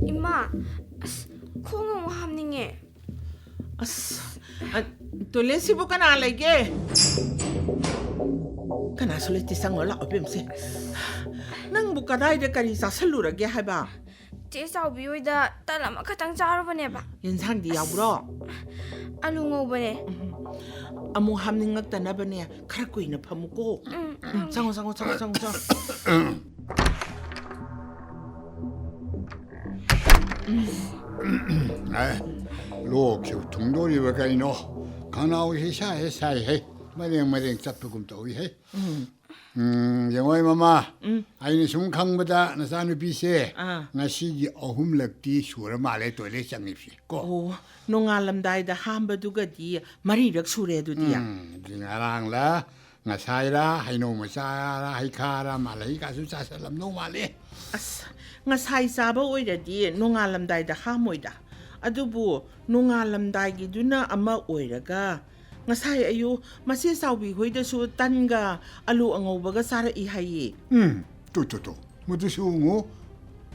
이마, 콩은 함닝에. toilet bukan ala lagi. Kana sulit tisang wala opim se. Nang buka dai de kari sa salura ge hai ba. 제 사오비오이다 딸 아마 가장 짜르버네 봐. Yensang di yaw 알룽오버네. Amu hamning ngak na ba niya kara ko ina pamuko. Sango. 로 교통도리 와가이노 가나오 회사에 사이해 마랭 잡혀금 또이해 영화의 마마 아이는 숨강보다 나사는 비세 나시기 어흠럭디 수라 말에 또래 장립시 고 Oh, nung alam dai da hamba duga di marirak sure du dia. 징아랑라 나사이라 하이노 마사라 하이카라 말라이 가수 사살람 노 말에 As nga sai saba oida di nung alam dai da hamoida. Adubu nung alam dai gi duna ama oiraga. Nga sai ayu masi sawi hoida su tanga alu angobaga sara I hayi. 또또또 모두 수웅호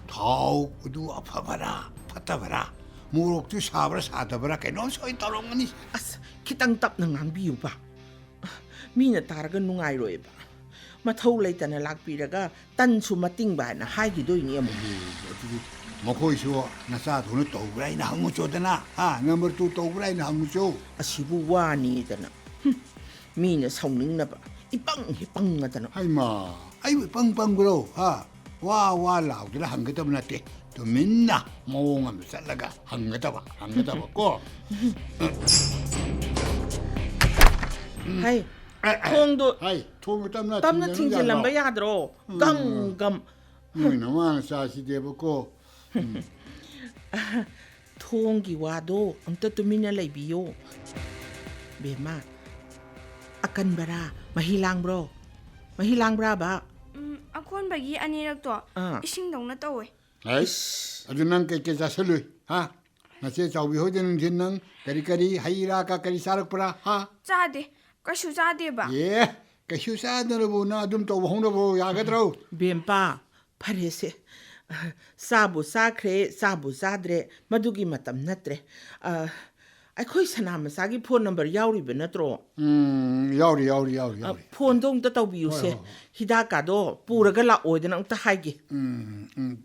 더욱 우두 아파봐라 파타봐라 무럭도 사봐라 사다봐라 개놈 소이 떨어오니 As kitang tap nang ang biyu ba. Mina taraga nungay roy ba. Mathaw layta na lakpiraga tan su mating ba na hai gi doing yamo. 먹고 있어 나사 돈을 또 그라이 나 한무 줘다나 아 넘버 2 또 그라이 나 한무 줘 Asibu wani dana. Mina sauning na ba. Ipang nga dana. 하이마 아이고 빵빵 그러 아와와 라우들 한 것도 없나대 또 맨나 모응하면 살라가 한 거다 봐 고 Hai. Thongdo 아이 통을 땀나 tamna tingje lamba yadro. Gam. 너만 사시 대보고 Thonggi wado amta tumina laibiyo. Bema. Akan bara mahilang bro. Mahilang bra ba. 아콘바기 아니락도 이싱동나 떠오이. 아이씨 아주 난 깨깨 자설로 나제 자위 호되는 짓는 까리까리 하이라까 까리 사락브라 짜데. 까슈 짜데 봐. 예 까슈사드로 보나 좀또 홍로 보 야가드로 Bempa parese. Sabu sakre sabu sadre madugi matam natre. Aikoi sanama sagi phone number yauri ba natro. 야우리 Phone dong ta tawbiu se. Hidaka do puraga la oidana ang ta haigi.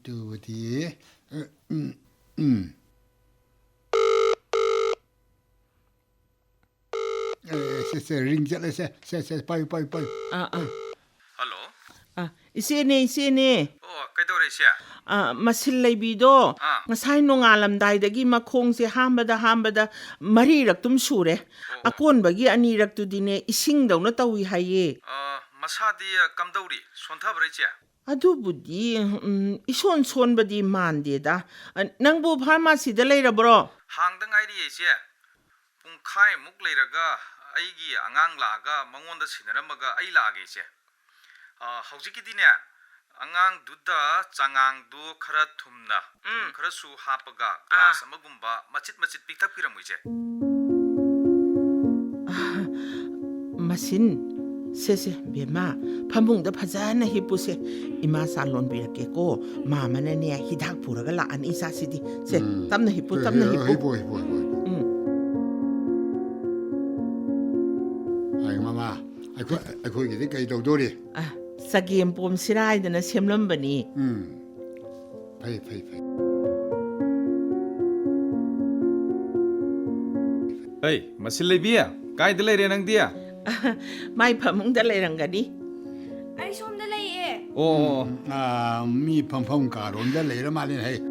두디 세 링자레 세 빠이 Hello? Isene. Kaidore siya? Masil laibido. Ngasay nung alam dahil dagi makong si hambada marirak tum sure. Akon bagi anirak tu dine ising daw na tawi haye. Masadi kamdauri, sontabare siya? Adu budi ison badi mande da. Nang bu pharmacy da lay bro. Hangdang airi siya? Pungkai muk leiraga, aigi angang laga, mangonda sinaramaga ay lage siya. Haujiki dine, angang duda cangang du kara tumna, kara su hapaga, glass amagumba, macit piktak piramu siya. Masin se bema pambungda phajana hipuse ima salon birake ko mama na ne hidak puraga la an isa sidi se tamna hipu 히보 아이 마마 아이고 이게 까이도도리 sagem pom sirai dana semlam bani 파이 Hey, masilibia, kay delay rin ang dia. mai phamungda leirangani 아이 솜달라이에. Oo. 미 펑펑 가론데 레이라 말린 해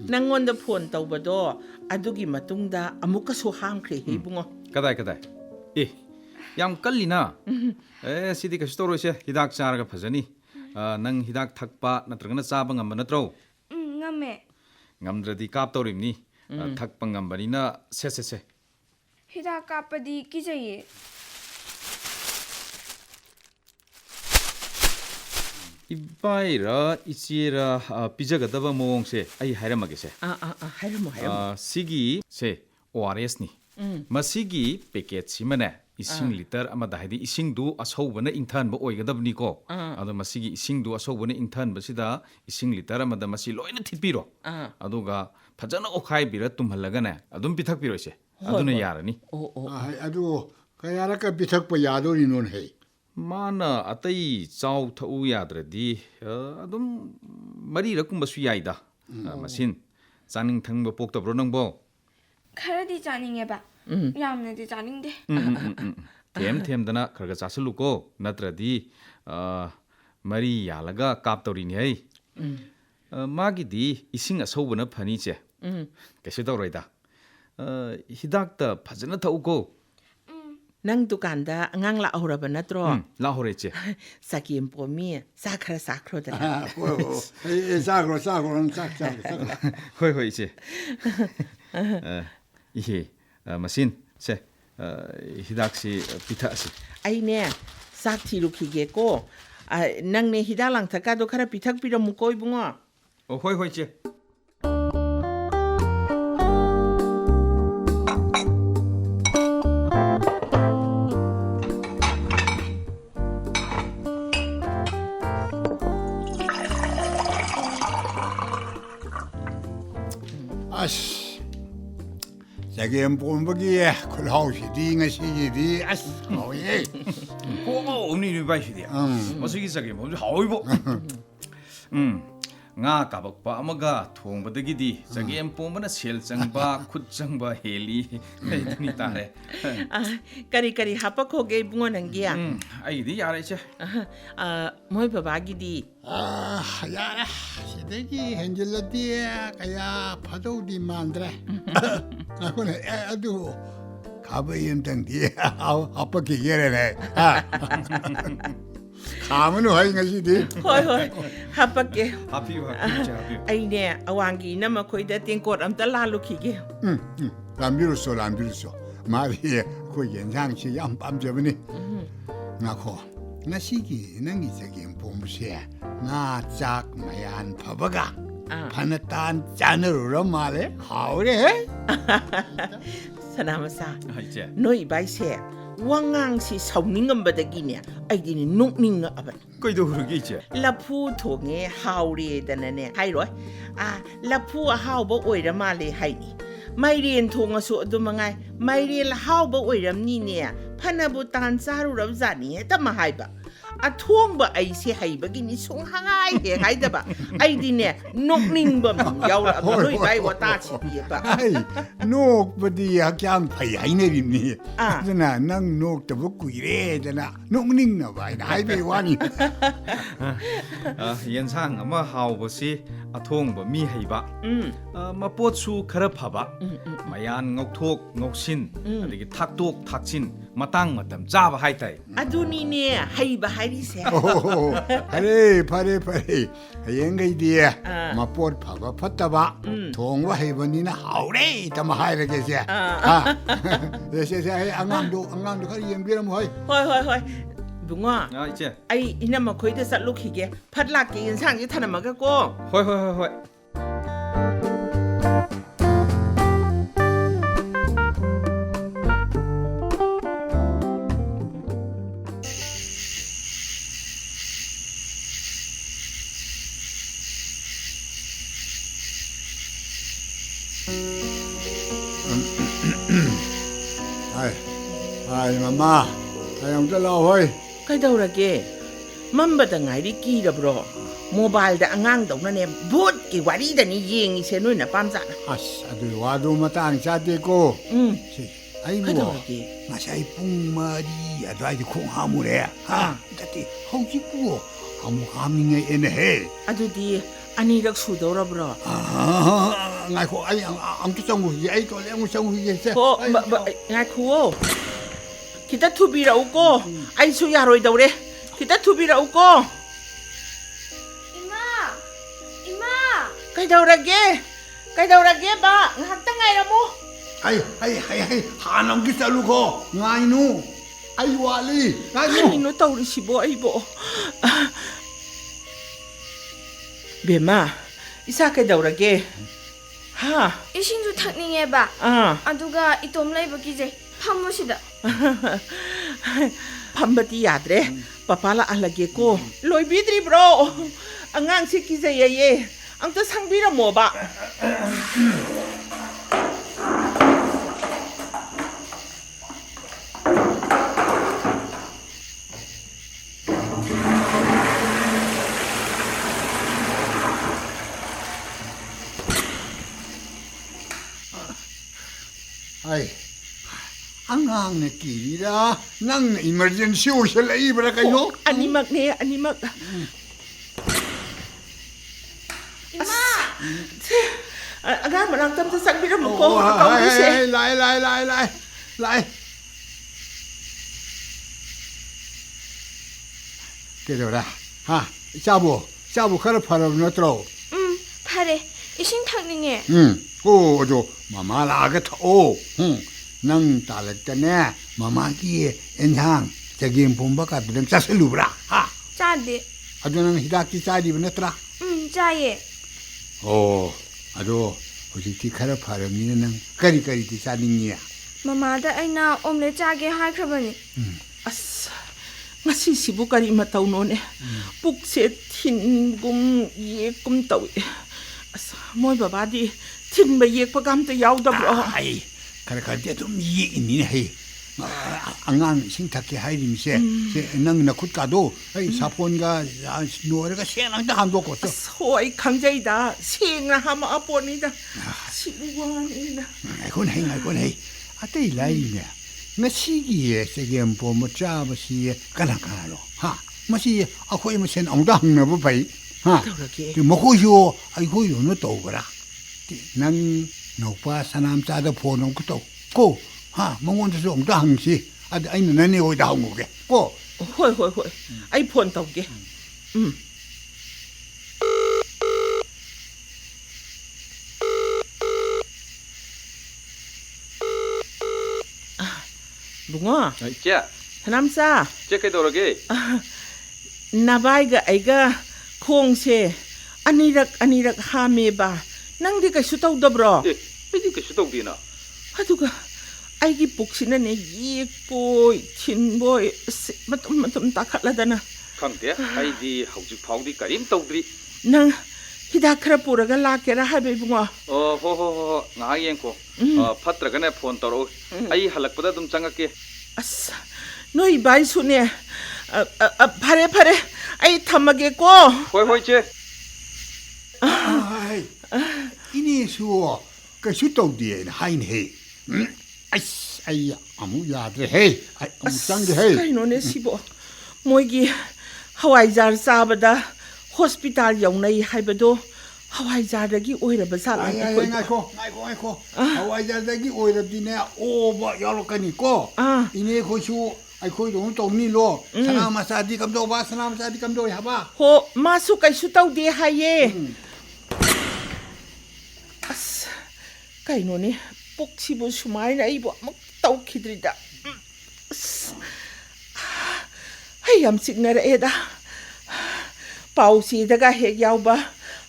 nangonda phone tawbado adugi matungda amuka so hangkre hebungo Kaday. Yam kallina. Sidi kasi toro siya, hidak charaga phajani. Nang hidak thakpa natragana chaba ngamba natro. ngame. Ngamdradi kap torimni. Thakpa ngambanina se. 히다 까빠디 끼자이. Ibaira ichira pijagadaba mawongse ai hairamage se. hairamo Sigi se ORS ni. Masigi packet simane ising liter amada haidi ising du asawbana inthan ba oigadabni ko ado masigi ising du asawbana inthan basida ising liter amada masi loina thitpiro aduga phajana okhai bira tumhallaga ne adum pithak piro ise aduna yarani adu kayaraka pithak pa yadori non he mana atai chaw thau yadradi adum mari rakum basu yaida masin chaning thangba poktabro nangbo खरदी चानिंगेबा यामनेदी चानिंगदे ꯊꯦꯝꯗꯅ ꯈꯔ ꯆꯥꯁꯜꯂꯨꯀꯣ ꯅꯠꯇ꯭ꯔꯗꯤ ꯃꯔꯤ ꯌꯥꯜꯂꯒ ꯀꯥꯞꯇꯧꯔꯤꯅꯤ ꯍꯩ ꯃꯥꯒꯤꯗꯤ ꯏꯁꯤꯡ ꯑꯁꯧꯕꯅ ꯐꯅꯤꯆꯦ ꯀꯩꯁꯨ ꯇꯧꯔꯣꯏꯗ ꯍꯤꯗꯥꯛꯇ ꯐꯖꯅ ꯊꯛꯎꯀꯣ ꯅꯪ ꯗꯨꯀꯥꯟꯗ ꯑꯉꯥꯡ ꯂꯥꯛꯍꯧꯔꯕ ꯅꯠꯇ꯭ꯔꯣ ꯂꯥꯛꯍꯧꯔꯦ ꯏꯆꯦ ꯆꯒꯦꯝ ꯄꯣꯝꯃꯤ ꯆꯥ ꯈꯔ ꯆꯥꯈ꯭ꯔꯣꯗꯅ ꯆꯥꯈ꯭ꯔꯣ ꯆꯥꯛ ꯍꯣꯏ ꯍꯣꯏ ꯏꯆꯦ 이게 마신 세 히닥시 비타시 ꯑꯩꯅꯦ ꯆꯥꯛ ꯊꯤꯔꯨꯈꯤꯒꯦꯀꯣ ꯅꯪꯅꯦ ꯍꯤꯗꯥꯛ ꯂꯥꯡꯊꯛꯀꯥꯗꯣ ꯈꯔ ꯄꯤꯊꯛꯄꯤꯔꯝꯃꯨꯀꯣ ꯏꯕꯨꯡꯉꯣ ꯍꯣꯏ ꯍꯣꯏ ꯏꯆꯦ 아씨 자기엠 봄버기 콜하우시디 ngasiidi 아씨 어예 옴니 바이시디야 어서기 자게 뭐 하오이보 nga kabakpa amaga thongbadagidi jagem pombana sel changba khut changba heli ni tare ꯀꯔꯤ ꯀꯔꯤ ꯍꯥꯞꯄꯛꯈꯣꯒꯦ ꯏꯕꯨꯡꯉꯣ ꯅꯪꯒꯤ aidi yare che ꯃꯣꯏ ꯕꯕꯥꯒꯤꯗꯤ 야라 시대기 hen질라디 kaya 파도디 만드레 나고네 아두 가버임당디 아빠기 예래네 가면은 하이 ngasi디 ꯍꯣꯏ ꯍꯣꯏ ꯍꯥꯞꯄꯛꯀꯦ happy che happy ꯑꯩꯅꯦ ꯑꯋꯥꯡꯒꯤꯅ ꯃꯈꯣꯏꯗ ꯇꯦꯡꯀꯣꯠ ꯑꯝꯇ ꯂꯥꯜꯂꯨꯈꯤꯒꯦ 람비루소 말이 그 연상시 양 빰져버니 나코 나시기 능이 저기 봄새 나짝 마얀 파버가 파나탄 짠으로 말해 하오래 ꯁꯅꯥꯃꯆꯥ 이제 ꯅꯣꯏ ꯏꯕꯥꯏꯁꯦ ꯋꯥꯉꯥꯡꯁꯤ ꯁꯥꯎꯅꯤꯡꯉꯝꯕꯗꯒꯤꯅꯦ ꯑꯩꯗꯤꯅꯦ ꯅꯣꯛꯅꯤꯡꯉꯛꯑꯕꯅꯤ ꯀꯩꯗꯧ ꯍꯨꯔꯒꯦ 이제 ꯂꯐꯨ ꯊꯣꯡꯉꯦ ꯍꯥꯎꯔꯦꯗꯅꯅꯦ ꯍꯥꯏꯔꯣꯏ ꯂꯐꯨ ꯑꯍꯥꯎꯕ ꯑꯣꯏꯔ ꯃꯥꯜꯂꯦ ꯍꯥꯏꯅꯤ ꯃꯥꯏꯔꯦꯟ ꯊꯣꯡꯉꯁꯨ ꯑꯗꯨꯃꯉꯥꯏ ꯃꯥꯏꯔꯦꯟ ꯑꯍꯥꯎꯕ ꯑꯣꯏꯔꯝꯅꯤꯅꯦ ꯐꯅꯕꯨ ꯇꯥꯟ ꯆꯥꯔꯨꯔꯕꯖꯥꯠꯅꯤ ꯍꯦꯛꯇ ꯍꯥꯏꯕ ꯑꯊꯣꯡꯕ ꯑꯩꯁꯦ ꯍꯩꯕꯒꯤꯅꯤ ꯁꯨꯡꯍꯥꯏ ꯍꯦꯛ ꯍꯥꯏꯗꯕ ꯑꯩꯗꯤꯅꯦ ꯅꯣꯛꯅꯤꯡꯕ ꯌꯥꯎꯔꯛꯑꯕ ꯅꯣꯏ ꯏꯕꯥꯏ ꯋꯥꯇꯥꯁꯤꯗꯤꯕ 녹버디 약간 파이하이네림니 그러나 난 녹더부 꾸이래잖아 녹닝나 봐이나 하이베 와니 ꯌꯦꯟꯁꯥꯡ ꯑꯃ ꯍꯥꯎꯕꯁꯤ ꯑꯊꯣꯡꯕ ꯃꯤ ꯍꯩꯕ ꯃꯄꯣꯠꯁꯨ ꯈꯔ ꯐꯕ ꯃꯌꯥꯟ ꯉꯧꯊꯣꯛ ꯉꯧꯁꯤꯟ ꯑꯗꯒꯤ ꯊꯥꯛꯇꯣꯛ ꯊꯥꯛꯆꯤꯟ ꯃꯇꯥꯡ ꯃꯇꯝ ꯆꯥꯕ ꯍꯥꯏꯇꯥꯏ ꯑꯗꯨꯅꯤꯅꯦ ꯍꯩꯕ 하리세. 파레 행가이디 마포 파바 파타바 동와 해번이나 하우레 담아 하이르게세 예세세 안강도 가리 연비라 뭐 하이 헐 붕아 이제 아이 이나마 거기다 살록히게 팥락게 인상이 타나마가고 헐 아이 마마 아영들 나와이 그러게 맘바다 ngairi 끼러브로 모바일다 안강도나네 붓기 와리다니 예잉이세 누나 빰자나 아씨 아들 와도 마땅 자대고 아이고 그러게 마샤이 뿡마리 아도 아이 콩하무래 다티 하우지고 아무 하밍에 에네 아두디 아니락 수도라브로 ngaiko ai ang tusang ai to le musang se ngaiko kita tubira uko ai su yaroi daure kita tubira uko 이마 kaidaurage ba ngakta ngairamo ai hanong gisaluko ngainu ai wali 아니노 taurisibo aibo 베마 이사 kaidaurage 하 이신주 탁닝해봐 아두가 이톰 레이버기제 파무시다 ꯐꯝꯕꯗꯤ ꯌꯥꯗ꯭ꯔꯦ papa ꯂꯥꯛꯍꯜꯂꯒꯦꯀꯣ ꯂꯣꯏꯕꯤꯗ꯭ꯔꯤꯕ꯭ꯔꯣ ꯑꯉꯥꯡꯁꯤ ꯀꯤꯖꯩꯌꯦ ꯑꯝꯇ ꯁꯪꯕꯤꯔꯝꯃꯣꯕ 아이, 안강네 길이라 낭네 이머전시 오실래 이브라 가요? 아니막네 아니막 이마! 아가 뭐랑 좀 쌍비를 먹고 가오시세 라이 그래라 하 샤부 카르 파르 너트로 파래. 이신 탁닝해. 오조 마마라가 낭 딸랬더네 마마기 엔향 저기 봄바가 들음 짜슬루브라 하 짜데. 아주 낭 히다키 짜리브 너트라 짜예. 오 아주 호지티 카르 파르미는 낭 까리까리티 짜닝이야 마마다 아이나 옴레 짜게 하크버니. ꯑꯁ ꯉꯁꯤꯁꯤꯕꯨ ꯀꯔꯤ ꯃꯇꯧꯅꯣꯅꯦ ꯄꯨꯛꯁꯦ ꯊꯤꯟꯒꯨꯝ ꯌꯦꯛꯀꯨꯝ ꯇꯧꯏ ꯑꯁ ꯃꯣꯏ ꯕꯕꯥꯗꯤ ꯊꯤꯟꯕ ꯌꯦꯛꯄꯒ ꯑꯝꯇ ꯌꯥꯎꯗꯕ꯭ꯔꯣ 아이 카르카티 좀 이익이니 해 안강 싱탁게 하이림세 낭나 굿가도 아이 사폰가 노래가 세낭다 한도고 ꯑꯁ ꯍꯣꯏ ꯈꯪꯖꯩꯗ ꯁꯦꯡꯅ ꯍꯥꯃꯛꯑꯄꯣꯠꯅꯤ다 ꯁꯤꯕꯨ ꯋꯥꯅꯤꯅ 아이곤 헤이 아떼이 라이네 ngasigiye segem po mo chaba si kana ha masi akhoi mo sen ongda hangna bu bai ha 그러게 ti mo ko yo ai ko yo no to bara ti nang no pa sanam cha da pho no ko ha mo ngon so ongda hang si ad ai na ne oi da hang ge ko ꯍꯣꯏ ꯑꯩ phone ꯇꯧꯒꯦ bungo ꯆꯦ ꯁꯅꯥꯝꯆꯥ ꯆꯦ ꯀꯩꯗꯧꯔꯒꯦ ꯅꯕꯥꯏꯒ ꯑꯩꯒ ꯈꯣꯡꯁꯦ ꯑꯅꯤꯔꯛ ꯍꯥꯝꯃꯦꯕ ꯅꯪꯗꯤ ꯀꯩꯁꯨ ꯇꯧꯗꯕ꯭ꯔꯣ ꯑꯦ ꯑꯩꯗꯤ ꯀꯩꯁꯨ ꯇꯧꯗꯦꯅ ꯑꯗꯨꯒ ꯑꯩꯒꯤ ꯄꯨꯛꯁꯤꯅꯅꯦ ꯌꯦꯛꯄꯣꯏ ꯊꯤꯟꯕꯣꯏ ꯃꯇꯨꯝ ꯇꯥꯈꯠꯂꯗꯅ ꯈꯪꯗꯦ ꯑꯩꯗꯤ ꯍꯧꯖꯤꯛ ꯐꯥꯎꯗꯤ ꯀꯔꯤꯝ ꯇꯧꯗ꯭ꯔꯤ ꯅꯪ ꯍꯤꯗꯥꯛ ꯈꯔ ꯄꯨꯔꯒ ꯂꯥꯛꯀꯦꯔꯥ ꯍꯥꯏꯕ ꯏꯕꯨꯡꯉꯣ ꯍꯣ ꯉꯥꯏꯍꯥꯛ ꯌꯦꯡꯀꯣ ꯐꯠꯇ꯭ꯔꯒꯅꯦ ꯐꯣꯟ ꯇꯧꯔꯛꯎ ꯑꯩ ꯍꯜꯂꯛꯄꯗ ꯑꯗꯨꯝ ꯆꯪꯉꯛꯀꯦ ꯑꯁ ꯅꯣꯏ ꯏꯕꯥꯏꯁꯨꯅꯦ ꯐꯔꯦ ꯑꯩ ꯊꯝꯃꯒꯦꯀꯣ ꯍꯣꯏ ꯆꯦ ai ini su ka su to die na hain he ai amu yadre he ai amu change he ꯀꯩꯅꯣꯅꯦ ꯁꯤꯕꯣ ꯃꯣꯏꯒꯤ ꯍꯋꯥꯏꯖꯥꯔ ꯆꯥꯕꯗ ꯍꯣꯁꯄꯤꯇꯥꯜ ꯌꯧꯅꯩ ꯍꯥꯏꯕꯗꯣ ꯍꯋꯥꯏꯖꯥꯔꯗꯒꯤ ꯑꯣꯏꯔꯕ ꯖꯥꯠꯂ ai ngako hawaijar-dagi oirabdine oba yarokani ko ine khoisu ai khoi dong tawni lo sana masadi kamdo haba ꯍꯣ ꯃꯥꯁꯨ ꯀꯩꯁꯨ ꯇꯧꯗꯦ ꯍꯥꯏꯌꯦ ꯑꯁ ꯀꯩꯅꯣꯅꯦ ꯄꯨꯛꯁꯤꯕꯨ ꯁꯨꯃꯥꯏꯅ ꯑꯩꯕꯨ ꯑꯃꯨꯛ ꯇꯧꯈꯤꯗ꯭ꯔꯤꯗ ꯑꯁ ꯑꯩ ꯌꯥꯝ ꯆꯤꯛꯅꯔꯛꯑꯦꯗ ꯄꯥꯎꯆꯦꯗꯒ ꯍꯦꯛ ꯌꯥꯎꯕ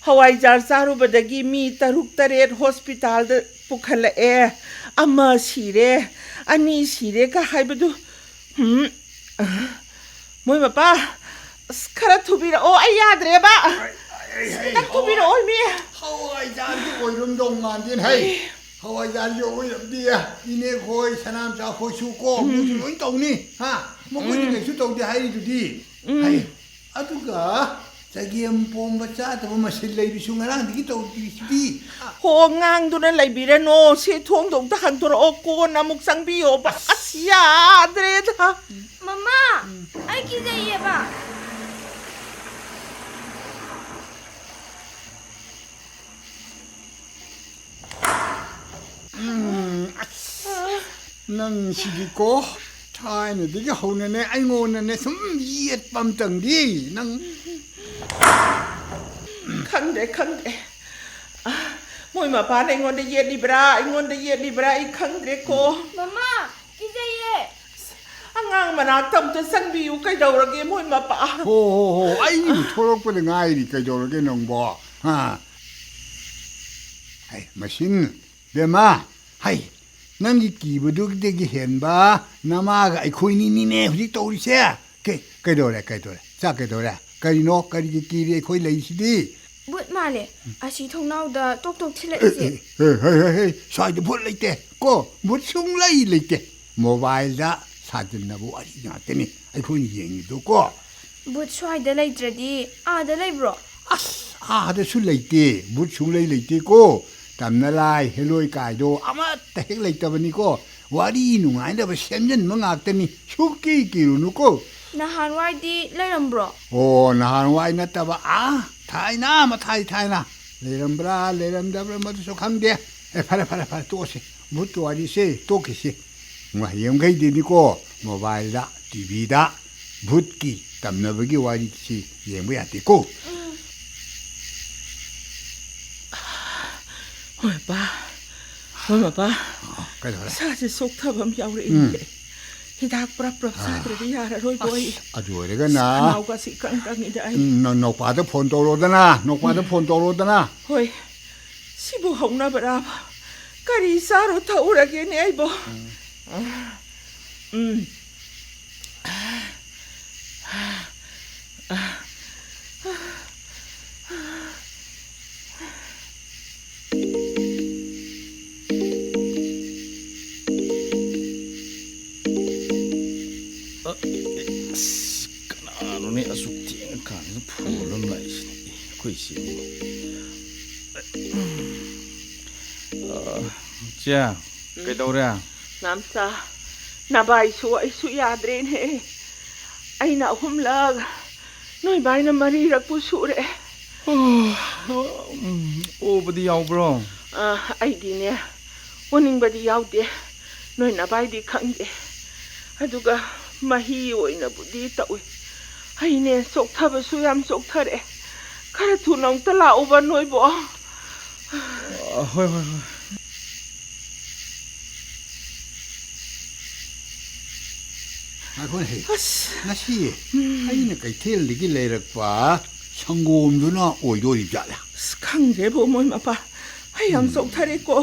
ꯍꯋꯥꯏꯖꯥꯔ ꯆꯥꯔꯨꯕꯗꯒꯤ ꯃꯤ 6-7 ꯍꯣꯁꯄꯤꯇꯥꯜꯗ ꯄꯨꯈꯠꯂꯛꯑꯦ ꯑꯃ ꯁꯤꯔꯦ ꯑꯅꯤ ꯁꯤꯔꯦꯒ ꯍꯥꯏꯕꯗꯨ ꯃꯣꯏ ꯃꯄꯥ ꯑꯁ ꯈꯔ ꯊꯨꯕꯤꯔꯛꯑꯣ ꯑꯩ ꯌꯥꯗ꯭ꯔꯦꯕ ꯈꯤꯇꯪ ꯊꯨꯕꯤꯔꯛꯑꯣ ꯃꯤ hawaijar-gi oirum dong mandin hey hawaijar-gi oirabdi ine khoi sanam cha khoi su ko mu loi tawni ha mo ko ni su tawdi hairi dudi hai aduga jagem pomba cha ta ma sil lei bisu ngarang di tawdi bi ꯍꯣ ꯉꯥꯡꯗꯨꯅ ꯂꯩꯕꯤꯔꯅꯣ ꯁꯤ ꯊꯣꯡꯗꯣ ꯑꯝꯇ ꯍꯥꯡꯗꯣꯔꯛꯑꯣ ꯀꯣꯟꯅ ꯑꯃꯨꯛ ꯆꯪꯕꯤꯌꯣꯕ ꯑꯁ ꯌꯥꯗ꯭ꯔꯦꯗ 마마! 아이 기대해봐. nang sigi ko thai ne digi hone ne ai ngon ne sum yet pam tang di nang ꯈꯪꯗ꯭ꯔꯦ ꯃꯣꯏ ꯃꯄꯥꯅ ꯑꯩꯉꯣꯟꯗ ꯌꯦꯠꯂꯤꯕ꯭ꯔꯥ ꯑꯩ ꯈꯪꯗ꯭ꯔꯦꯀꯣ 마마! 기대해. ꯑꯉꯥꯡ ꯃꯅꯥꯛꯇ ꯑꯝꯇ ꯆꯪꯕꯤꯌꯨ ꯀꯩꯗꯧꯔꯒꯦ ꯃꯣꯏ ꯃꯄꯥ ho ai ni thorok ngai ri kai dor ge nong bo ha ai machine be ma hai ꯅꯪꯒꯤ ꯀꯤꯕꯗꯨꯗꯒꯤ ꯍꯦꯟꯕ ꯅꯃꯥꯒ ꯑꯩꯈꯣꯏꯅꯤꯅꯤꯅꯦ ꯍꯧꯖꯤꯛ ꯇꯧꯔꯤꯁꯦ ꯀꯩꯗꯧꯔꯦ ꯆꯥꯛ ꯀꯩꯗꯧꯔꯦ ꯀꯔꯤꯅꯣ ꯀꯔꯤꯒꯤ ꯀꯤꯔꯤ ꯑꯩꯈꯣꯏ ꯂꯩꯁꯤꯗꯤ ꯕꯨꯠ ꯃꯥꯜꯂꯦ ꯑꯁꯤ ꯊꯣꯡꯅꯥꯎꯗ ꯇꯣꯛ ꯇꯣꯛ ꯊꯤꯜꯂꯛꯏꯁꯦ ꯁ꯭ꯋꯥꯏꯗ ꯚꯨꯠ ꯂꯩꯇꯦ ꯀꯣ ꯚꯨꯠ ꯁꯨꯡꯂꯩ ꯂꯩꯇꯦ ꯃꯣꯕꯥꯏꯜꯗ ꯁꯥꯖꯤꯟꯅꯕ ꯋꯥꯔꯤ ꯉꯥꯛꯇꯅꯤ ꯑꯩꯈꯣꯏꯅ ꯌꯦꯡꯉꯤꯗꯣ ꯀꯣ ꯕꯨꯠ ꯁ꯭ꯋꯥꯏꯗ ꯂꯩꯇ꯭ꯔꯗꯤ ꯑꯥꯗ ꯂꯩꯕ꯭ꯔꯣ ꯑꯁ ꯑꯥꯗꯁꯨ ꯂꯩꯇꯦ ꯚꯨꯠ ꯁꯨꯡꯂꯩ ꯂꯩꯇꯦꯀꯣ ꯇꯝꯅꯂꯥꯏ ꯍꯦꯂꯣꯏ ꯀꯥꯏꯗꯣ ꯑꯃꯠꯇ ꯍꯦꯛ ꯂꯩꯇꯕꯅꯤꯀꯣ ꯋꯥꯔꯤ ꯅꯨꯡꯉꯥꯏꯅꯕ ꯁꯦꯝꯖꯤꯟꯕ ꯉꯥꯛꯇꯅꯤ ꯁꯨꯛꯀꯤ ꯀꯤꯔꯨꯅꯨꯀꯣ ꯅꯍꯥꯟꯋꯥꯏꯗꯤ ꯂꯩꯔꯝꯕ꯭ꯔꯣ ꯑꯣ ꯅꯍꯥꯟꯋꯥꯏ ꯅꯠꯇꯕ ꯊꯥꯏꯅ ꯊꯥꯏꯅ ꯂꯩꯔꯝꯕ꯭ꯔꯥ ꯂꯩꯔꯝꯗꯕ꯭ꯔꯥ ꯃꯗꯨꯁꯨ ꯈꯪꯗꯦ ꯐꯔꯦ ꯇꯣꯛꯑꯁꯤ ꯚꯨꯠꯀꯤ ꯋꯥꯔꯤꯁꯦ ꯇꯣꯛꯈꯤꯁꯤ ꯍꯌꯦꯡꯈꯩꯗꯤꯅꯤꯀꯣ ꯃꯣꯕꯥꯏꯜꯗ ꯇꯤꯚꯤꯗ ꯚꯨꯠꯀꯤ ꯇꯝꯅꯕꯒꯤ ꯋꯥꯔꯤꯁꯤ ꯌꯦꯡꯕ ꯌꯥꯗꯦꯀꯣ ꯍꯣꯏ ꯃꯄꯥ ꯀꯩꯗꯧꯔꯦ ꯏꯁꯥꯁꯦ ꯁꯣꯛꯊꯕ ꯑꯃ ꯌꯥꯎꯔꯛꯏꯅꯦ ꯍꯤꯗꯥꯛ ꯄꯨꯔꯞ ꯆꯥꯗ꯭ꯔꯗꯤ ꯌꯥꯔꯔꯣꯏꯕꯣ ꯑꯩ ꯑꯗꯨ ꯑꯣꯏꯔꯒꯅ ꯈꯅꯥꯎꯒꯁꯤ ꯀꯪꯉꯤꯗ ꯑꯩ ꯅꯧꯄꯥꯗ ꯐꯣꯟ ꯇꯧꯔꯣꯗꯅ ꯍꯣꯏ ꯁꯤꯕꯨ ꯍꯧꯅꯕ꯭ꯔꯥꯕ ꯀꯔꯤ ꯆꯥꯔꯣ ꯊꯛꯎꯔꯒꯦꯅꯦ ꯑꯩꯕꯣ ꯀꯅꯥꯅꯣꯅꯦ ꯑꯁꯨꯛ ꯊꯦꯡꯉꯀꯥꯟꯗ ꯐꯣꯟ ꯑꯃ ꯂꯥꯛꯏꯁꯤꯅꯦ ꯑꯩꯈꯣꯏ ꯏꯆꯦꯅꯤ ꯏꯆꯦ ꯀꯩꯗꯧꯔꯦ ꯅꯥꯝꯆꯥ ꯅꯕꯥꯏꯁꯨ ꯑꯩꯁꯨ ꯌꯥꯗ꯭ꯔꯦꯅꯦ ꯑꯩꯅ 3ꯂꯛ ꯅꯣꯏ ꯕꯥꯏꯅ 4ꯔꯛꯄꯨ ꯁꯨꯔꯦ ꯑꯣꯕꯗꯤ ꯌꯥꯎꯕ꯭ꯔꯣ ꯑꯩꯗꯤꯅꯦ ꯑꯣꯅꯤꯡꯕꯗꯤ ꯌꯥꯎꯗꯦ ꯅꯣꯏ ꯅꯕꯥꯏꯗꯤ ꯈꯪꯗꯦ ꯑꯗꯨꯒ ꯃꯍꯤ ꯑꯣꯏꯅꯕꯨꯗꯤ ꯇꯧꯏ ꯑꯩꯅꯦ ꯆꯣꯛꯊꯕꯁꯨ ꯌꯥꯝ ꯆꯣꯛꯊꯔꯦ ꯈꯔ ꯊꯨꯅ ꯑꯃꯨꯛꯇ ꯂꯥꯛꯎꯕ ꯅꯣꯏꯕꯣ ꯍꯣꯏ ꯑꯩꯈꯣꯏ ꯉꯁꯤ ꯑꯩꯅ ꯀꯩꯊꯦꯜꯗꯒꯤ ꯂꯩꯔꯛꯄ ꯁꯪꯒꯣꯝꯗꯨꯅ ꯑꯣꯏꯗꯣꯔꯤꯕꯖꯥꯠꯂꯥ ꯈꯪꯗ꯭ꯔꯦꯕꯣ ꯃꯣꯏ ꯃꯄꯥ ꯑꯩ ꯌꯥꯝ ꯆꯣꯛꯊꯔꯦꯀꯣ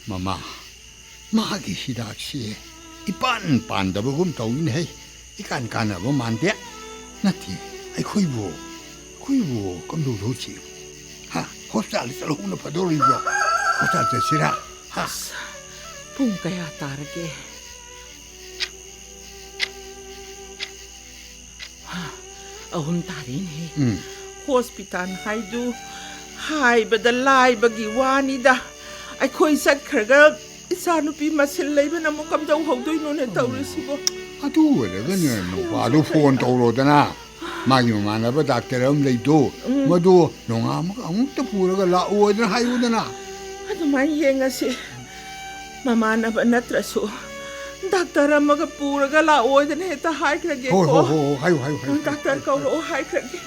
ꯃꯃꯥ ꯃꯥꯒꯤ ꯍꯤꯗꯥꯛꯁꯤ ꯏꯄꯥꯟ ꯄꯥꯟꯗꯕꯒꯨꯝ ꯇꯧꯏꯅꯦ 이깐 까나보 만데 나티 아이코이보 깜도로지 하 호스탈 살로우나 파도리죠 호스탈 제시라 하 ꯄꯨꯡ ꯀꯌꯥ ꯇꯥꯔꯒꯦ ꯑꯍꯨꯝ ꯇꯥꯔꯦꯅꯦ ꯍꯣꯁꯄꯤꯇꯥꯜ ꯍꯥꯏꯗꯨ ꯍꯥꯏꯕꯗ ꯂꯥꯏꯕꯒꯤ ꯋꯥꯅꯤꯗ ꯑꯩꯈꯣꯏ ꯆꯠꯈ꯭ꯔꯒ ꯏꯆꯥꯅꯨꯄꯤ ꯃꯁꯤꯜ ꯂꯩꯕꯅ ꯑꯃꯨꯛ ꯀꯝꯗꯧꯍꯧꯗꯣꯏꯅꯣꯅꯦ ꯇꯧꯔꯤꯁꯤꯕꯣ ꯑꯗꯨ ꯑꯣꯏꯔꯒꯅ ꯅꯨꯄꯥꯗꯨ ꯐꯣꯟ ꯇꯧꯔꯣꯗꯅ ꯃꯥꯒꯤ ꯃꯃꯥꯟꯅꯕ ꯗꯥꯛꯇꯔ ꯑꯃ ꯂꯩꯗꯣ ꯃꯗꯨ ꯅꯣꯡꯉꯥꯜꯂꯒ ꯑꯃꯨꯛꯇ ꯄꯨꯔꯒ ꯂꯥꯛꯑꯣꯗꯅ ꯍꯥꯏꯌꯨꯗꯅ ꯑꯗꯨꯃꯥꯏꯅ ꯌꯦꯡꯉꯁꯤ ꯃꯃꯥꯟꯅꯕ ꯅꯠꯇ꯭ꯔꯁꯨ ꯗꯥꯛꯇꯔ ꯑꯃꯒ ꯄꯨꯔꯒ ꯂꯥꯛꯑꯣꯗꯅ ꯍꯦꯛꯇ ꯍꯥꯏꯈ꯭ꯔꯒꯦꯀꯣ ꯍꯣꯏ ꯍꯥꯏꯌꯨ ꯗꯥꯛꯇꯔ ꯀꯧꯔꯛꯑꯣ ꯍꯥꯏꯈ꯭ꯔꯒꯦ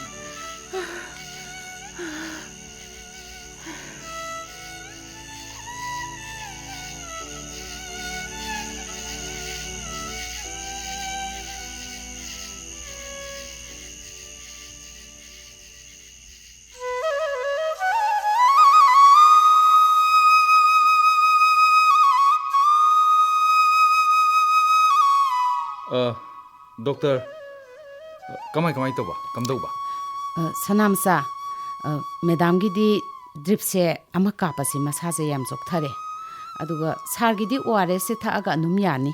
ꯗꯣꯛꯇꯔ ꯀꯃꯥꯏ ꯇꯧꯕ ꯀꯝꯗꯧꯕ ꯁꯅꯥꯝꯆꯥ ꯃꯦꯗꯥꯝꯒꯤꯗꯤ ꯗ꯭ꯔꯤꯞꯁꯦ ꯑꯃ ꯀꯥꯞꯄꯁꯤ ꯃꯁꯥꯁꯦ ꯌꯥꯝ ꯆꯣꯛꯊꯔꯦ ꯑꯗꯨꯒ ꯁꯥꯔꯒꯤꯗꯤ ORSꯁꯦ ꯊꯛꯑꯒ ꯑꯗꯨꯝ ꯌꯥꯅꯤ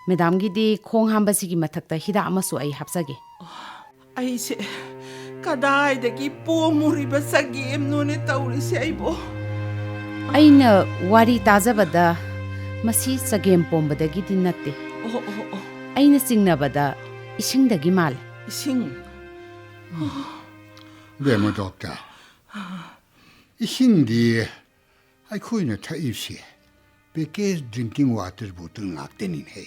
ꯃꯦꯗꯥꯝꯒꯤꯗꯤ ꯈꯣꯡ ꯍꯥꯝꯕꯁꯤꯒꯤ ꯃꯊꯛꯇ ꯍꯤꯗꯥꯛ ꯑꯃꯁꯨ ꯑꯩ ꯍꯥꯞꯆꯒꯦ ꯑꯩꯁꯦ ꯀꯗꯥꯏꯗꯒꯤ ꯄꯣꯝꯃꯨꯔꯤꯕ ꯆꯒꯦꯝꯅꯣꯅꯦ ꯇꯧꯔꯤꯁꯦ ꯑꯩꯕꯣ ꯑꯩꯅ ꯋꯥꯔꯤ ꯇꯥꯖꯕꯗ ꯃꯁꯤ ꯆꯒꯦꯝ ꯄꯣꯝꯕꯗꯒꯤꯗꯤ ꯅꯠꯇꯦ ꯑꯩꯅ ꯆꯤꯡꯅꯕꯗ ꯏꯁꯤꯡꯗꯒꯤ ꯃꯥꯜꯂꯦ ꯏꯁꯤꯡ ꯕꯦꯝꯃ ꯗꯣꯛꯇꯔ ꯏꯁꯤꯡꯗꯤ ꯑꯩꯈꯣꯏꯅ ꯊꯛꯏꯁꯦ ꯄꯦꯀꯦꯖ ꯗ꯭ꯔꯤꯡꯀꯤꯡ ꯋꯥꯇꯔ ꯕꯣꯇꯜ ꯉꯥꯛꯇꯅꯤꯅꯦ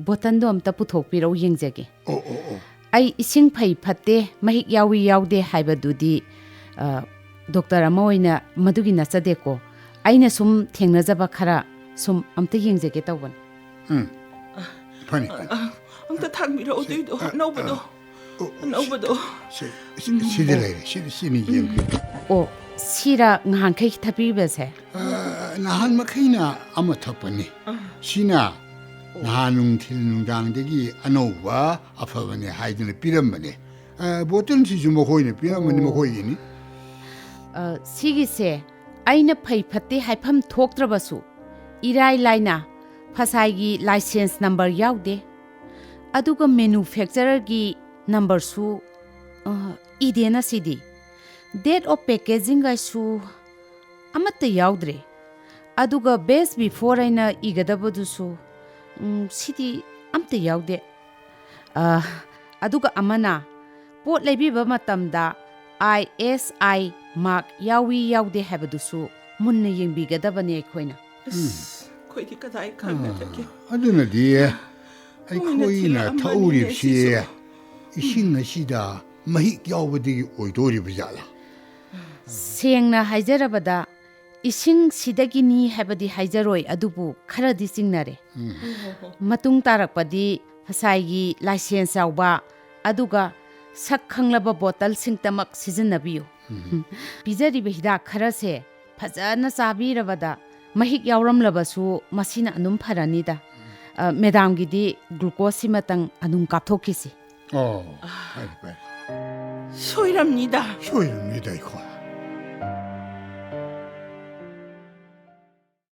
ꯕꯣꯇꯜꯗꯣ ꯑꯝꯇ ꯄꯨꯊꯣꯛꯄꯤꯔꯛꯎ ꯌꯦꯡꯖꯒꯦ ꯑꯩ ꯏꯁꯤꯡ ꯐꯩ ꯐꯠꯇꯦ ꯃꯍꯤꯛ ꯌꯥꯎꯏ ꯌꯥꯎꯗꯦ ꯍꯥꯏꯕꯗꯨꯗꯤ ꯗꯣꯛꯇꯔ ꯑꯃ ꯑꯣꯏꯅ ꯃꯗꯨꯒꯤ ꯅꯠꯆꯗꯦꯀꯣ ꯑꯩꯅ ꯁꯨꯝ ꯊꯦꯡꯅꯖꯕ ꯈꯔ ꯁꯨꯝ ꯑꯝꯇ ꯌꯦꯡꯖꯒꯦ ꯇꯧꯕꯅꯤ. ꯐꯅꯤ ꯑꯝꯇ ꯊꯥꯡꯕꯤꯔꯛꯑꯣ ꯑꯗꯨꯏꯗꯣ ꯑꯅꯧꯕꯗꯣ ꯑꯅꯧꯕꯗꯣ ꯁꯤꯗ ꯂꯩꯔꯦ ꯁꯤꯅꯤ ꯌꯦꯡꯕꯤꯌꯨ. ꯑꯣ, ꯁꯤꯔ ꯉꯍꯥꯟꯈꯩ ꯊꯛꯄꯤꯕꯁꯦ? ꯅꯍꯥꯟ ꯃꯈꯩꯅ ꯑꯃ ꯊꯛꯄꯅꯤ. ꯁꯤꯅ ꯅꯍꯥꯟ ꯅꯨꯡꯊꯤꯜ ꯅꯨꯡꯗꯥꯡꯗꯒꯤ ꯑꯅꯧꯕ ꯑꯐꯕꯅꯦ ꯍꯥꯏꯗꯨꯅ ꯄꯤꯔꯝꯕꯅꯦ. ꯕꯣꯇꯜꯁꯤꯁꯨ ꯃꯈꯣꯏꯅ ꯄꯤꯔꯝꯕꯅꯤ ꯃꯈꯣꯏꯒꯤꯅꯤ. ꯁꯤꯒꯤꯁꯦ ꯑꯩꯅ ꯐꯩ ꯐꯠꯇꯦ ꯍꯥꯏꯐꯝ ꯊꯣꯛꯇ꯭ꯔꯕꯁꯨ ꯏꯔꯥꯏ ꯂꯥꯏꯅ ꯐꯁꯥꯏꯒꯤ ꯂꯥꯏꯁꯦꯟꯁ ꯅꯝꯕꯔ ꯌꯥꯎꯗꯦ. ꯑꯗꯨꯒ ꯃꯦꯅꯨꯐꯦꯛꯆꯔꯔꯒꯤ ꯅꯝꯕꯔꯁꯨ ꯏꯗꯦꯅ ꯁꯤꯗꯤ. ꯗꯦꯠ ꯑꯣꯐ ꯄꯦꯀꯦꯖꯤꯡꯒꯁꯨ ꯑꯃꯠꯇ ꯌꯥꯎꯗ꯭ꯔꯦ. ꯑꯗꯨꯒ ꯕꯦꯁ ꯕꯤꯐꯣꯔ ꯑꯩꯅ ꯏꯒꯗꯕꯗꯨꯁꯨ ꯁꯤꯗꯤ ꯑꯝꯇ ꯌꯥꯎꯗꯦ. ꯑꯗꯨꯒ ꯑꯃꯅ ꯄꯣꯠ ꯂꯩꯕꯤꯕ ꯃꯇꯝꯗ ISI ꯃꯥꯔꯛ ꯌꯥꯎꯏ ꯌꯥꯎꯗꯦ ꯍꯥꯏꯕꯗꯨꯁꯨ ꯃꯨꯟꯅ ꯌꯦꯡꯕꯤꯒꯗꯕꯅꯤ ꯑꯩꯈꯣꯏꯅ. ꯑꯩꯈꯣꯏꯗꯤ ꯀꯗꯥꯏ ꯈꯪꯒꯗꯒꯦ? ꯑꯗꯨꯅꯗꯤ ꯑꯩꯈꯣꯏꯅ ꯊꯛꯎꯔꯤꯕꯁꯤ ꯏꯁꯤꯡ ꯑꯁꯤꯗ ꯃꯍꯤꯛ ꯌꯥꯎꯕꯗꯒꯤ ꯑꯣꯏꯗꯣꯔꯤꯕ ꯖꯥꯠꯂꯥ? ꯁꯦꯡꯅ ꯍꯥꯏꯖꯔꯕꯗ ꯏꯁꯤꯡꯁꯤꯗꯒꯤꯅꯤ ꯍꯥꯏꯕꯗꯤ ꯍꯥꯏꯖꯔꯣꯏ, ꯑꯗꯨꯕꯨ ꯈꯔꯗꯤ ꯆꯤꯡꯅꯔꯦ. ꯃꯇꯨꯡ ꯇꯥꯔꯛꯄꯗꯤ ꯐꯁꯥꯏꯒꯤ ꯂꯥꯏꯁꯦꯟꯁ ꯌꯥꯎꯕ ꯑꯗꯨꯒ ꯁꯛ ꯈꯪꯂꯕ ꯕꯣꯇꯜꯁꯤꯡꯇꯃꯛ ꯁꯤꯖꯤꯟꯅꯕꯤꯌꯨ. ꯄꯤꯖꯔꯤꯕ ꯍꯤꯗꯥꯛ ꯈꯔꯁꯦ ꯐꯖꯅ ꯆꯥꯕꯤꯔꯕꯗ ꯃꯍꯤꯛ ꯌꯥꯎꯔꯝꯂꯕꯁꯨ ꯃꯁꯤꯅ ꯑꯗꯨꯝ ꯐꯔꯅꯤꯗ. ꯃꯦꯗꯥꯝꯒꯤꯗꯤ ꯒ꯭ꯂꯨꯀꯣꯁꯁꯤꯃꯇꯪ ꯑꯗꯨꯝ ꯀꯥꯞꯊꯣꯛꯈꯤꯁꯤ. ꯐꯔꯦ ꯐꯔꯦ. ꯁꯣꯏꯔꯝꯅꯤꯗ ꯁꯣꯏꯔꯝꯅꯤꯗ ꯑꯩꯈꯣꯏ.